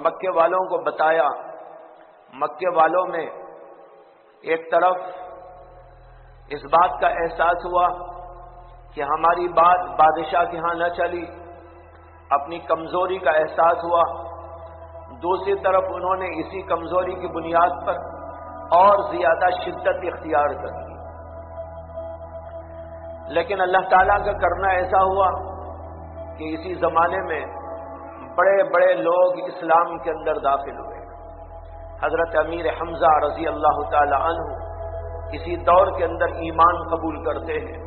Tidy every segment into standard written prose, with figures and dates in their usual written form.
مکے والوں کو بتایا، مکے والوں میں ایک طرف اس بات کا احساس ہوا کہ ہماری بات بادشاہ کے ہاں نہ چلی، اپنی کمزوری کا احساس ہوا، دوسری طرف انہوں نے اسی کمزوری کی بنیاد پر اور زیادہ شدت اختیار کر لی۔ لیکن اللہ تعالیٰ کا کرنا ایسا ہوا کہ اسی زمانے میں بڑے بڑے لوگ اسلام کے اندر داخل ہوئے۔ حضرت امیر حمزہ رضی اللہ تعالی عنہ اسی دور کے اندر ایمان قبول کرتے ہیں،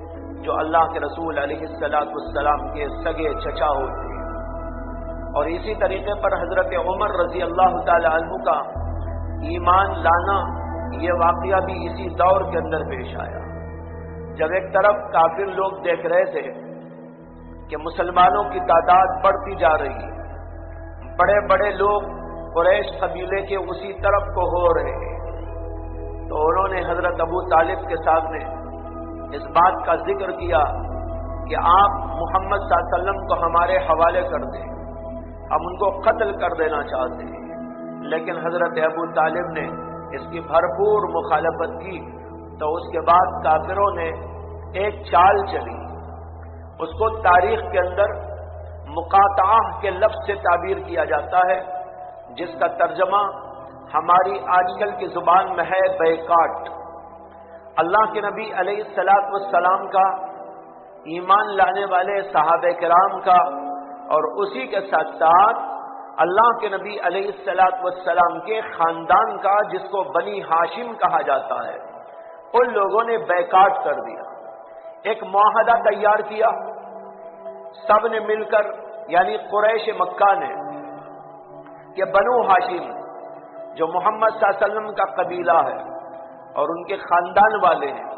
جو اللہ کے رسول علیہ السلام کے سگے چچا ہوتے ہیں۔ اور اسی طریقے پر حضرت عمر رضی اللہ تعالی عنہ کا ایمان لانا، یہ واقعہ بھی اسی دور کے اندر پیش آیا، جب ایک طرف کافر لوگ دیکھ رہے تھے کہ مسلمانوں کی تعداد بڑھتی جا رہی ہے، بڑے بڑے لوگ قریش قبیلے کے اسی طرف کو ہو رہے ہیں، تو انہوں نے حضرت ابو طالب کے سامنے اس بات کا ذکر کیا کہ آپ محمد صلی اللہ علیہ وسلم کو ہمارے حوالے کر دیں، ہم ان کو قتل کر دینا چاہتے ہیں۔ لیکن حضرت ابو طالب نے اس کی بھرپور مخالفت کی، تو اس کے بعد کافروں نے ایک چال چلی، اس کو تاریخ کے اندر مقاطعہ کے لفظ سے تعبیر کیا جاتا ہے، جس کا ترجمہ ہماری آج کل کی زبان میں ہے بیکاٹ۔ اللہ کے نبی علیہ السلام کا، ایمان لانے والے صحابہ کرام کا، اور اسی کے ساتھ ساتھ اللہ کے نبی علیہ السلام کے خاندان کا، جس کو بنی ہاشم کہا جاتا ہے، ان لوگوں نے بیکاٹ کر دیا، ایک معاہدہ تیار کیا سب نے مل کر، یعنی قریش مکہ نے، کہ بنو ہاشم جو محمد صلی اللہ علیہ وسلم کا قبیلہ ہے اور ان کے خاندان والے ہیں،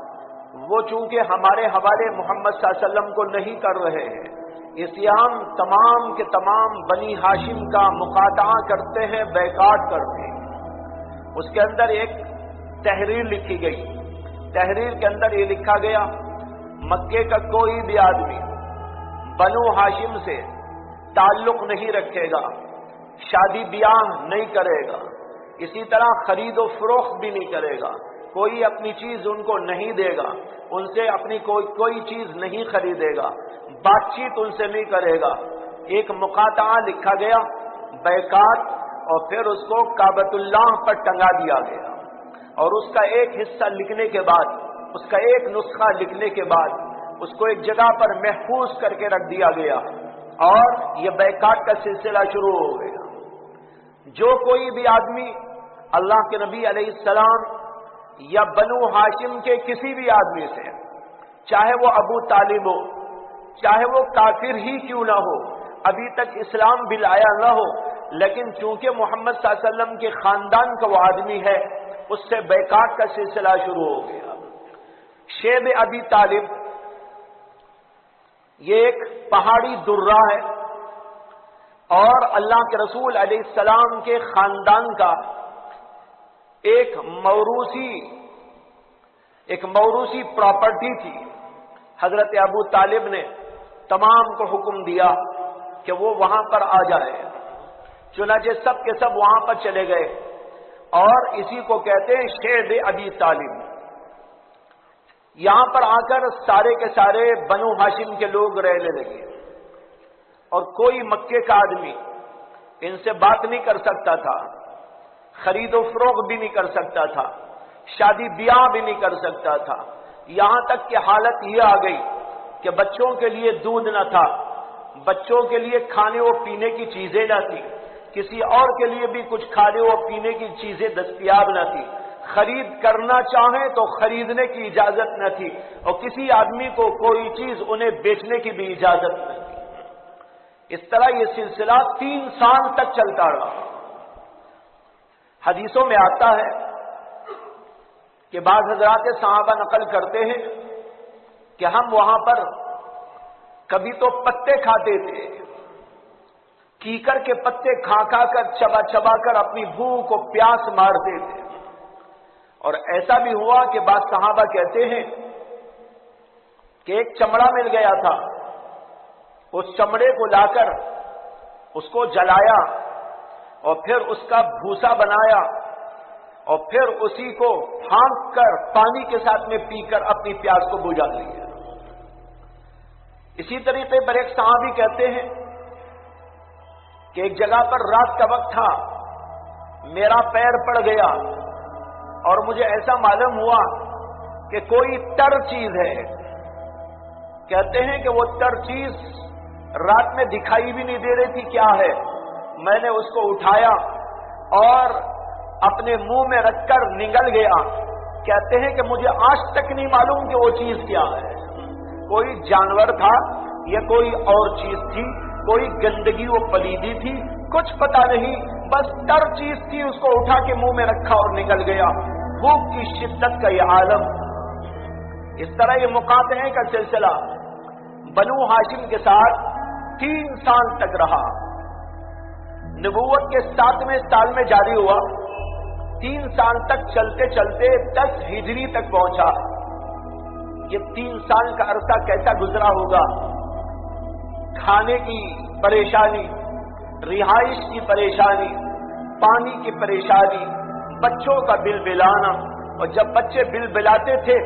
وہ چونکہ ہمارے حوالے محمد صلی اللہ علیہ وسلم کو نہیں کر رہے ہیں، اس لیے ہم تمام کے تمام بنی ہاشم کا مقاطعہ کرتے ہیں، بیکاٹ کرتے ہیں۔ اس کے اندر ایک تحریر لکھی گئی، تحریر کے اندر یہ لکھا گیا، مکے کا کوئی بھی آدمی بنو ہاشم سے تعلق نہیں رکھے گا، شادی بیاہ نہیں کرے گا، اسی طرح خرید و فروخت بھی نہیں کرے گا، کوئی اپنی چیز ان کو نہیں دے گا، ان سے اپنی کوئی چیز نہیں خریدے گا، بات چیت ان سے نہیں کرے گا۔ ایک مقاطعہ لکھا گیا، بیکاٹ، اور پھر اس کو کعبۃ اللہ پر ٹنگا دیا گیا، اور اس کا ایک حصہ لکھنے کے بعد، اس کا ایک نسخہ لکھنے کے بعد اس کو ایک جگہ پر محفوظ کر کے رکھ دیا گیا، اور یہ بیکاٹ کا سلسلہ شروع ہو گیا۔ جو کوئی بھی آدمی اللہ کے نبی علیہ السلام یا بنو ہاشم کے کسی بھی آدمی سے، چاہے وہ ابو طالب ہو، چاہے وہ کافر ہی کیوں نہ ہو، ابھی تک اسلام بھی لایا نہ ہو، لیکن چونکہ محمد صلی اللہ علیہ وسلم کے خاندان کا وہ آدمی ہے، اس سے بیکاٹ کا سلسلہ شروع ہو گیا۔ شیب ابی طالب یہ ایک پہاڑی درہ ہے، اور اللہ کے رسول علیہ السلام کے خاندان کا ایک موروثی پراپرٹی تھی۔ حضرت ابو طالب نے تمام کو حکم دیا کہ وہ وہاں پر آ جائے، چنانچہ سب کے سب وہاں پر چلے گئے، اور اسی کو کہتے ہیں شیب ابی طالب۔ یہاں پر آ کر سارے کے سارے بنو ہاشم کے لوگ رہنے لگے، اور کوئی مکے کا آدمی ان سے بات نہیں کر سکتا تھا، خرید و فروخت بھی نہیں کر سکتا تھا، شادی بیاہ بھی نہیں کر سکتا تھا، یہاں تک کہ حالت یہ آ گئی کہ بچوں کے لیے دودھ نہ تھا، بچوں کے لیے کھانے و پینے کی چیزیں نہ تھی، کسی اور کے لیے بھی کچھ کھانے و پینے کی چیزیں دستیاب نہ تھی، خرید کرنا چاہیں تو خریدنے کی اجازت نہ تھی، اور کسی آدمی کو کوئی چیز انہیں بیچنے کی بھی اجازت نہ تھی۔ اس طرح یہ سلسلہ 3 سال تک چلتا رہا۔ حدیثوں میں آتا ہے کہ بعض حضرات صحابہ نقل کرتے ہیں کہ ہم وہاں پر کبھی تو پتے کھاتے تھے، کیکر کے پتے کھا کھا کر، چبا چبا کر اپنی بھوک کو پیاس مارتے تھے، اور ایسا بھی ہوا کہ بعض صحابہ کہتے ہیں کہ ایک چمڑا مل گیا تھا، اس چمڑے کو لا کر اس کو جلایا، اور پھر اس کا بھوسا بنایا اور پھر اسی کو پھانک کر پانی کے ساتھ میں پی کر اپنی پیاس کو بجھا لیا۔ اسی طریقے پر ایک صحابی کہتے ہیں کہ ایک جگہ پر رات کا وقت تھا، میرا پیر پڑ گیا اور مجھے ایسا معلوم ہوا کہ کوئی تر چیز ہے۔ کہتے ہیں کہ وہ تر چیز رات میں دکھائی بھی نہیں دے رہی تھی کیا ہے۔ میں نے اس کو اٹھایا اور اپنے منہ میں رکھ کر نگل گیا۔ کہتے ہیں کہ مجھے آج تک نہیں معلوم کہ وہ چیز کیا ہے، کوئی جانور تھا یا کوئی اور چیز تھی، کوئی گندگی و پلیدی تھی، کچھ پتا نہیں، بس تر چیز تھی، اس کو اٹھا کے منہ میں رکھا اور نکل گیا۔ بھوک کی شدت کا یہ عالم۔ اس طرح یہ مقاطعے کا سلسلہ بنو ہاشم کے ساتھ 3 سال تک رہا۔ نبوت کے 7ویں سال میں جاری ہوا، 3 سال تک چلتے چلتے 10 ہجری تک پہنچا۔ یہ 3 سال کا عرصہ کیسا گزرا ہوگا؟ کھانے کی پریشانی، رہائش کی پریشانی، پانی کی پریشانی، بچوں کا بل بلانا، اور جب بچے بل بلاتے تھے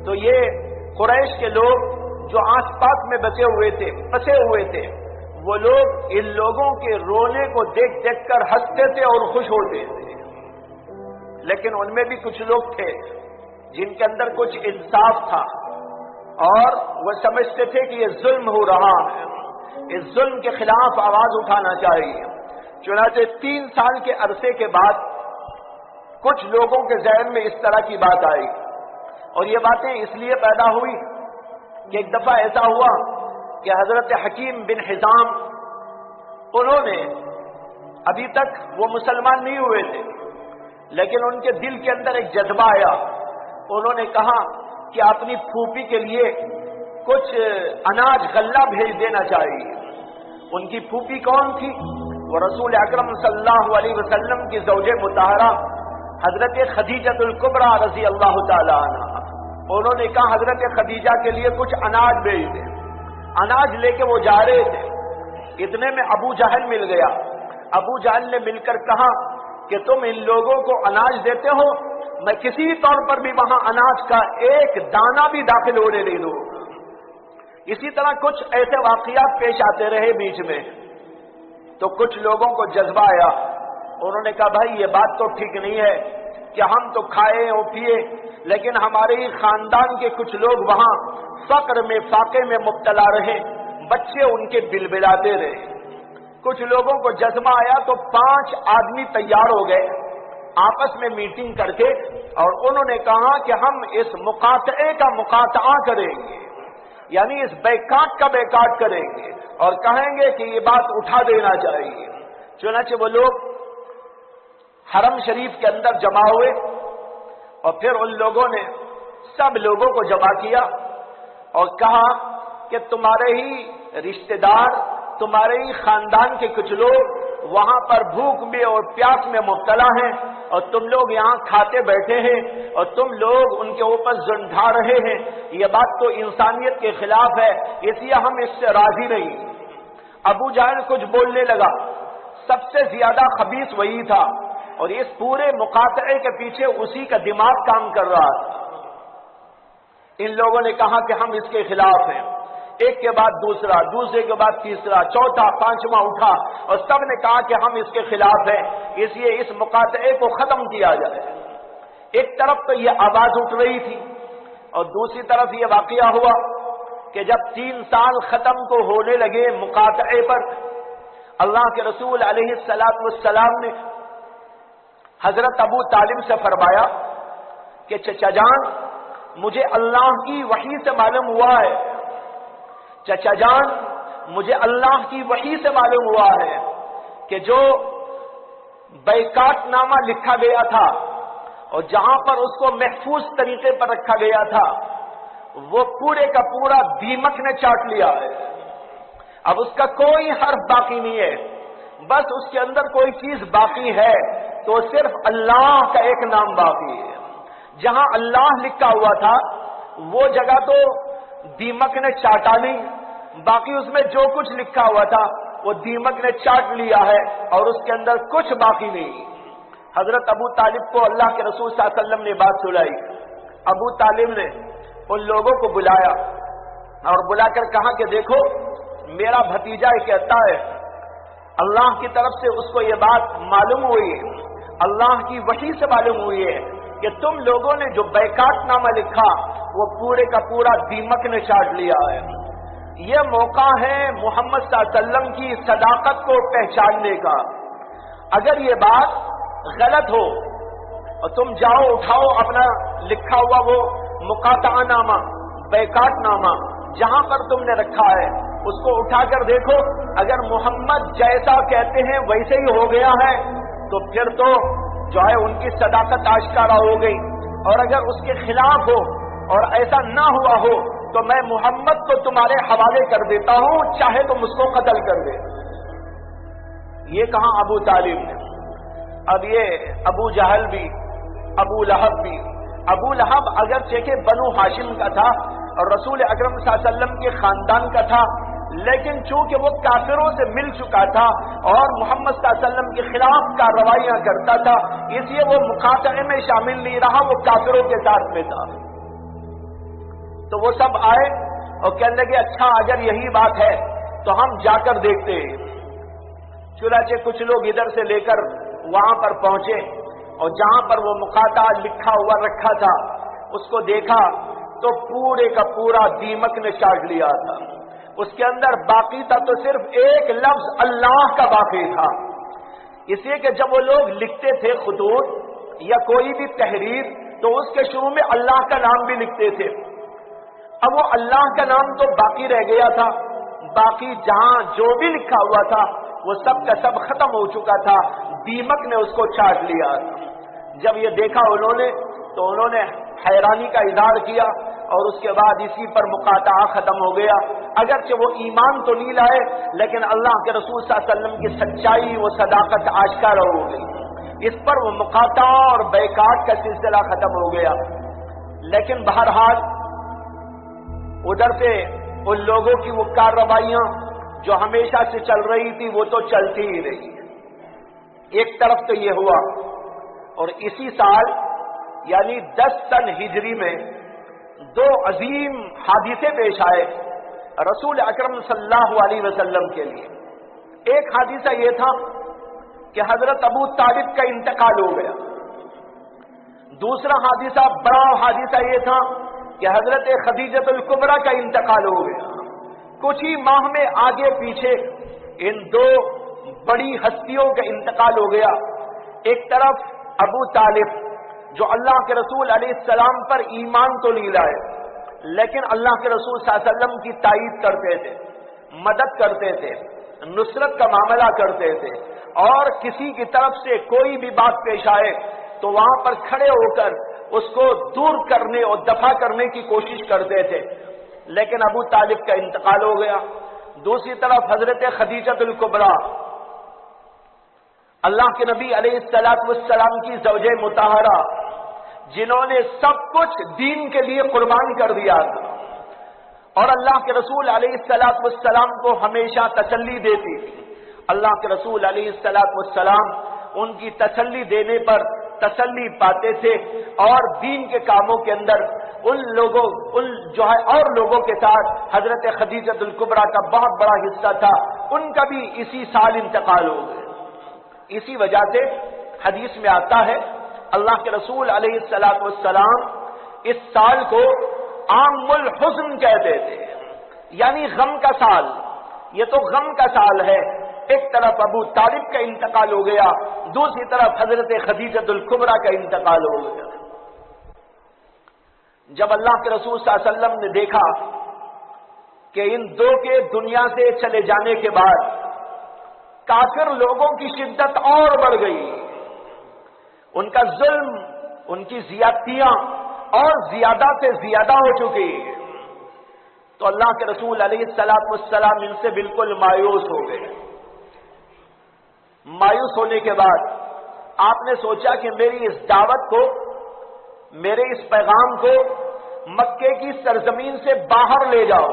تو یہ قریش کے لوگ جو آس پاس میں پسے ہوئے تھے وہ لوگ ان لوگوں کے رونے کو دیکھ دیکھ کر ہنستے تھے اور خوش ہوتے تھے۔ لیکن ان میں بھی کچھ لوگ تھے جن کے اندر کچھ انصاف تھا اور وہ سمجھتے تھے کہ یہ ظلم ہو رہا ہے، اس ظلم کے خلاف آواز اٹھانا چاہیے۔ چنانچہ 3 سال کے عرصے کے بعد کچھ لوگوں کے ذہن میں اس طرح کی بات آئی، اور یہ باتیں اس لیے پیدا ہوئی کہ ایک دفعہ ایسا ہوا کہ حضرت حکیم بن حزام، انہوں نے ابھی تک وہ مسلمان نہیں ہوئے تھے، لیکن ان کے دل کے اندر ایک جذبہ آیا۔ انہوں نے کہا کہ اپنی پھوپھی کے لیے کچھ اناج غلہ بھیج دینا چاہیے۔ ان کی پھوپھی کون تھی؟ وہ رسول اکرم صلی اللہ علیہ وسلم کی زوج مطہرہ حضرت خدیجہ الکبریٰ رضی اللہ تعالی عنہ۔ انہوں نے کہا حضرت خدیجہ کے لیے کچھ اناج بھیج دیں۔ اناج لے کے وہ جا رہے تھے، اتنے میں ابو جہل مل گیا۔ ابو جہل نے مل کر کہا کہ تم ان لوگوں کو اناج دیتے ہو، میں کسی طور پر بھی وہاں اناج کا ایک دانہ بھی داخل ہونے نہیں دوں۔ اسی طرح کچھ ایسے واقعات پیش آتے رہے بیچ میں، تو کچھ لوگوں کو جذبہ آیا۔ انہوں نے کہا بھائی یہ بات تو ٹھیک نہیں ہے کہ ہم تو کھائے اور پیے، لیکن ہمارے ہی خاندان کے کچھ لوگ وہاں فقر میں فاقے میں مبتلا رہے، بچے ان کے بلبلاتے رہے۔ کچھ لوگوں کو جذبہ آیا تو 5 آدمی تیار ہو گئے آپس میں میٹنگ کر کے، اور انہوں نے کہا کہ ہم اس مقاطعے کا مقاطعہ کریں گے، یعنی اس بیکاٹ کا بیکاٹ کریں گے اور کہیں گے کہ یہ بات اٹھا دینا چاہیے۔ چنانچہ وہ لوگ حرم شریف کے اندر جمع ہوئے اور پھر ان لوگوں نے سب لوگوں کو جمع کیا اور کہا کہ تمہارے ہی رشتہ دار، تمہارے ہی خاندان کے کچھ لوگ وہاں پر بھوک میں اور پیاس میں مبتلا ہیں، اور تم لوگ یہاں کھاتے بیٹھے ہیں اور تم لوگ ان کے اوپر ظلم ڈھا رہے ہیں، یہ بات تو انسانیت کے خلاف ہے، اس لیے ہم اس سے راضی نہیں۔ ابو جہل کچھ بولنے لگا، سب سے زیادہ خبیث وہی تھا، اور اس پورے مقاطعے کے پیچھے اسی کا دماغ کام کر رہا تھا۔ ان لوگوں نے کہا کہ ہم اس کے خلاف ہیں، ایک کے بعد دوسرا، دوسرے کے بعد تیسرا، چوتھا، 5واں اٹھا اور سب نے کہا کہ ہم اس کے خلاف ہیں، اس لیے اس مقاطعے کو ختم کیا جائے۔ ایک طرف تو یہ آواز اٹھ رہی تھی اور دوسری طرف یہ واقعہ ہوا کہ جب 3 سال ختم کو ہونے لگے مقاطعے پر، اللہ کے رسول علیہ السلام نے حضرت ابو طالب سے فرمایا کہ چچا جان، مجھے اللہ کی وحی سے معلوم ہوا ہے، چچا جان مجھے اللہ کی وحی سے معلوم ہوا ہے کہ جو بیکاٹ نامہ لکھا گیا تھا اور جہاں پر اس کو محفوظ طریقے پر رکھا گیا تھا وہ پورے کا پورا دیمک نے چاٹ لیا ہے۔ اب اس کا کوئی حرف باقی نہیں ہے، بس اس کے اندر کوئی چیز باقی ہے تو صرف اللہ کا ایک نام باقی ہے۔ جہاں اللہ لکھا ہوا تھا وہ جگہ تو دیمک نے چاٹا نہیں، باقی اس میں جو کچھ لکھا ہوا تھا وہ دیمک نے چاٹ لیا ہے اور اس کے اندر کچھ باقی نہیں۔ حضرت ابو طالب کو اللہ کے رسول صلی اللہ علیہ وسلم نے بات سنائی۔ ابو طالب نے ان لوگوں کو بلایا اور بلا کر کہا کہ دیکھو میرا بھتیجا یہ کہتا ہے اللہ کی طرف سے اس کو یہ بات معلوم ہوئی، اللہ کی وحی سے معلوم ہوئی ہے کہ تم لوگوں نے جو بیکاٹ نامہ لکھا وہ پورے کا پورا دیمک نے چاٹ لیا ہے۔ یہ موقع ہے محمد صلی اللہ علیہ وسلم کی صداقت کو پہچاننے کا۔ اگر یہ بات غلط ہو اور تم جاؤ اٹھاؤ اپنا لکھا ہوا وہ مقاطعہ نامہ، بیکاٹ نامہ جہاں پر تم نے رکھا ہے اس کو اٹھا کر دیکھو، اگر محمد جیسا کہتے ہیں ویسے ہی ہو گیا ہے تو پھر تو جو ہے ان کی صداقت آشکارا ہو گئی، اور اگر اس کے خلاف ہو اور ایسا نہ ہوا ہو تو میں محمد کو تمہارے حوالے کر دیتا ہوں، چاہے تم اس کو قتل کر دے۔ یہ کہا ابو طالب نے۔ اب یہ ابو جہل بھی، ابو لہب بھی، ابو لہب اگرچہ کہ بنو ہاشم کا تھا اور رسول اکرم صلی اللہ علیہ وسلم کے خاندان کا تھا، لیکن چونکہ وہ کافروں سے مل چکا تھا اور محمد صلی اللہ علیہ وسلم کے خلاف کارروائیاں کرتا تھا، اس لیے وہ مقاطعے میں شامل نہیں رہا، وہ کافروں کے ساتھ میں تھا۔ تو وہ سب آئے اور کہنے لگے اچھا اگر یہی بات ہے تو ہم جا کر دیکھتے ہیں۔ چنانچہ کچھ لوگ ادھر سے لے کر وہاں پر پہنچے اور جہاں پر وہ مقاطعہ لکھا ہوا رکھا تھا اس کو دیکھا تو پورے کا پورا دیمک نے چاٹ لیا تھا۔ اس کے اندر باقی تھا تو صرف ایک لفظ اللہ کا باقی تھا، اس لیے کہ جب وہ لوگ لکھتے تھے خطوط یا کوئی بھی تحریر تو اس کے شروع میں اللہ کا نام بھی لکھتے تھے۔ اب وہ اللہ کا نام تو باقی رہ گیا تھا، باقی جہاں جو بھی لکھا ہوا تھا وہ سب کا سب ختم ہو چکا تھا، دیمک نے اس کو چاٹ لیا تھا۔ جب یہ دیکھا انہوں نے تو انہوں نے حیرانی کا اظہار کیا اور اس کے بعد اسی پر مقاطعہ ختم ہو گیا۔ اگرچہ وہ ایمان تو نہیں لائے لیکن اللہ کے رسول صلی اللہ علیہ وسلم کی سچائی وہ صداقت آشکار ہو گئی، اس پر وہ مقاطعہ اور بیکاٹ کا سلسلہ ختم ہو گیا۔ لیکن بہرحال ادھر سے ان لوگوں کی وہ کارروائیاں جو ہمیشہ سے چل رہی تھی وہ تو چلتی ہی رہی۔ ایک طرف تو یہ ہوا، اور اسی سال یعنی 10 سن ہجری میں 2 عظیم حادثے پیش آئے رسول اکرم صلی اللہ علیہ وسلم کے لیے۔ ایک حادثہ یہ تھا کہ حضرت ابو طالب کا انتقال ہو گیا۔ دوسرا حادثہ، بڑا حادثہ یہ تھا کہ حضرت خدیجۃ الکبریٰ کا انتقال ہو گیا۔ کچھ ہی ماہ میں آگے پیچھے ان 2 بڑی ہستیوں کا انتقال ہو گیا۔ ایک طرف ابو طالب جو اللہ کے رسول علیہ السلام پر ایمان تو نہیں لائے لیکن اللہ کے رسول صلی اللہ علیہ وسلم کی تائید کرتے تھے، مدد کرتے تھے، نصرت کا معاملہ کرتے تھے، اور کسی کی طرف سے کوئی بھی بات پیش آئے تو وہاں پر کھڑے ہو کر اس کو دور کرنے اور دفع کرنے کی کوشش کرتے تھے۔ لیکن ابو طالب کا انتقال ہو گیا۔ دوسری طرف حضرت خدیجۃ الکبریٰ اللہ کے نبی علیہ السلام کی زوجہ مطہرہ جنہوں نے سب کچھ دین کے لیے قربان کر دیا تھا اور اللہ کے رسول علیہ السلام کو ہمیشہ تسلی دیتی تھی۔ اللہ کے رسول علیہ السلام ان کی تسلی دینے پر تسلی پاتے تھے اور دین کے کاموں کے اندر ان لوگوں کے ساتھ حضرت خدیجۃ الکبریٰ کا بہت بڑا حصہ تھا، ان کا بھی اسی سال انتقال ہو گیا۔ اسی وجہ سے حدیث میں آتا ہے اللہ کے رسول علیہ السلام اس سال کو عام الحزن کہتے تھے، یعنی غم کا سال۔ یہ تو غم کا سال ہے، ایک طرف ابو طالب کا انتقال ہو گیا، دوسری طرف حضرت خدیجۃ الکبریٰ کا انتقال ہو گیا۔ جب اللہ کے رسول صلی اللہ علیہ وسلم نے دیکھا کہ ان 2 کے دنیا سے چلے جانے کے بعد کافر لوگوں کی شدت اور بڑھ گئی، ان کا ظلم، ان کی زیادتیاں اور زیادہ سے زیادہ ہو چکی، تو اللہ کے رسول علیہ السلام ان سے بالکل مایوس ہو گئے۔ مایوس ہونے کے بعد آپ نے سوچا کہ میری اس دعوت کو، میرے اس پیغام کو مکے کی سرزمین سے باہر لے جاؤ،